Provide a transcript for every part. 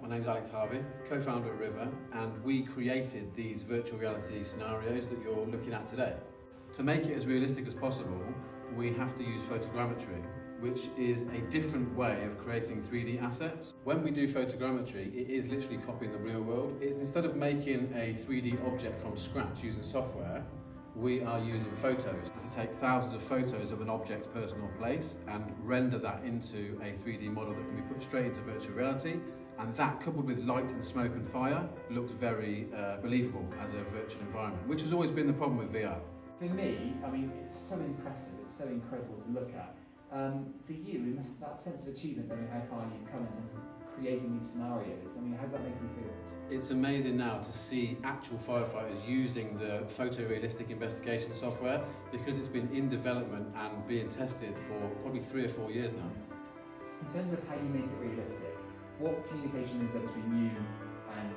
My name's Alex Harvey, co-founder of RiVR, and we created these virtual reality scenarios that you're looking at today. To make it as realistic as possible, we have to use photogrammetry, which is a different way of creating 3D assets. When we do photogrammetry, it is literally copying the real world. Instead of making a 3D object from scratch using software, we are using photos to take thousands of photos of an object, person or place and render that into a 3D model that can be put straight into virtual reality. And that, coupled with light and smoke and fire, looks very believable as a virtual environment, which has always been the problem with VR. For me, I mean, it's so impressive, it's so incredible to look at. For you, that sense of achievement, I mean, how far you've come in terms of creating these scenarios, I mean, how does that make you feel? It's amazing now to see actual firefighters using the photorealistic investigation software, because it's been in development and being tested for probably 3 or 4 years now. In terms of how you make it realistic, what communication is there between you and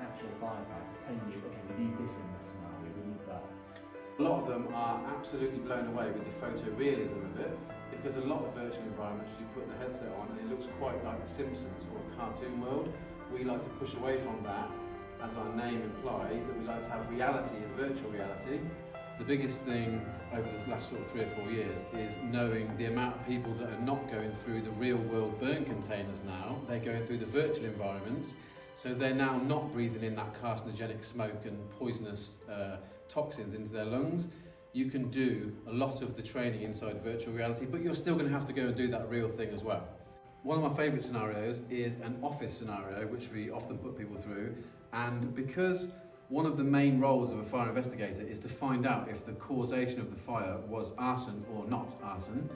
actual firefighters telling you, okay, we need this in this scenario, we need that? A lot of them are absolutely blown away with the photorealism of it, because a lot of virtual environments you put the headset on and it looks quite like The Simpsons or a cartoon world. We like to push away from that, as our name implies, that we like to have reality and virtual reality. The biggest thing over the last sort of 3 or 4 years is knowing the amount of people that are not going through the real world burn containers now, they're going through the virtual environments, so they're now not breathing in that carcinogenic smoke and poisonous toxins into their lungs. You can do a lot of the training inside virtual reality, but you're still going to have to go and do that real thing as well. One of my favourite scenarios is an office scenario, which we often put people through, and because one of the main roles of a fire investigator is to find out if the causation of the fire was arson or not arson.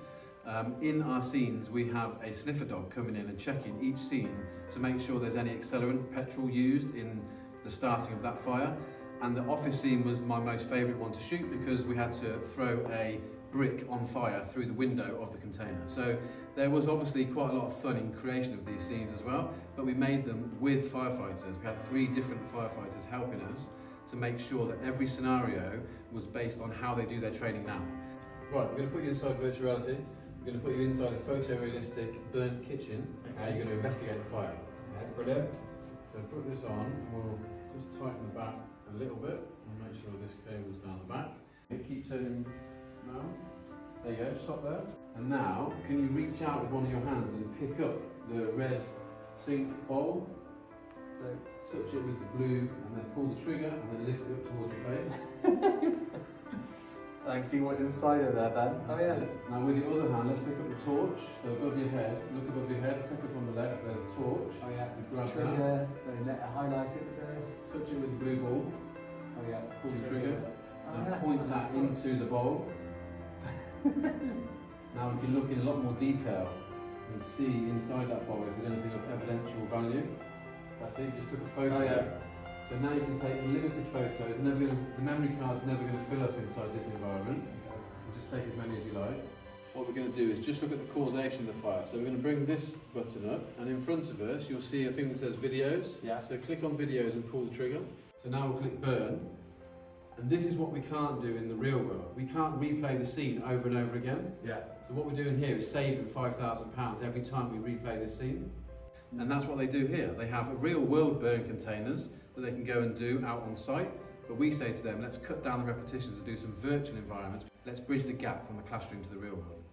In our scenes, we have a sniffer dog coming in and checking each scene to make sure there's any accelerant, petrol used in the starting of that fire. And the office scene was my most favourite one to shoot because we had to throw a brick on fire through the window of the container. So there was obviously quite a lot of fun in creation of these scenes as well, but we made them with firefighters. We had 3 different firefighters helping us to make sure that every scenario was based on how they do their training now. Right, we're going to put you inside virtual reality. We're going to put you inside a photorealistic burnt kitchen. Okay. You're going to investigate the fire. Okay, brilliant. So put this on, we'll just tighten the back a little bit and make sure this cable's down the back. Keep turning now. There you go, stop there. And now, can you reach out with one of your hands and pick up the red sink bowl? So touch it with the blue and then pull the trigger and then lift it up towards your face. I can see what's inside of there, Ben. That's it. Now with your other hand, let's pick up the torch. So above your head, look above your head, second from the left, there's a torch. Oh yeah, you grab trigger, highlight it first. Touch it with the blue ball. Oh yeah. Pull the trigger. And point that into the bowl. Now we can look in a lot more detail and see inside that bowl if there's anything of evidential value. That's it, you just took a photo. Oh, yeah. So now you can take limited photos. The memory card's never going to fill up inside this environment. You just take as many as you like. What we're going to do is just look at the causation of the fire. So we're going to bring this button up, and in front of us you'll see a thing that says videos. Yeah. So click on videos and pull the trigger. So now we'll click burn. And this is what we can't do in the real world. We can't replay the scene over and over again. Yeah. So what we're doing here is saving £5,000 every time we replay this scene. And that's what they do here. They have real world burn containers that they can go and do out on site. But we say to them, let's cut down the repetitions and do some virtual environments. Let's bridge the gap from the classroom to the real world.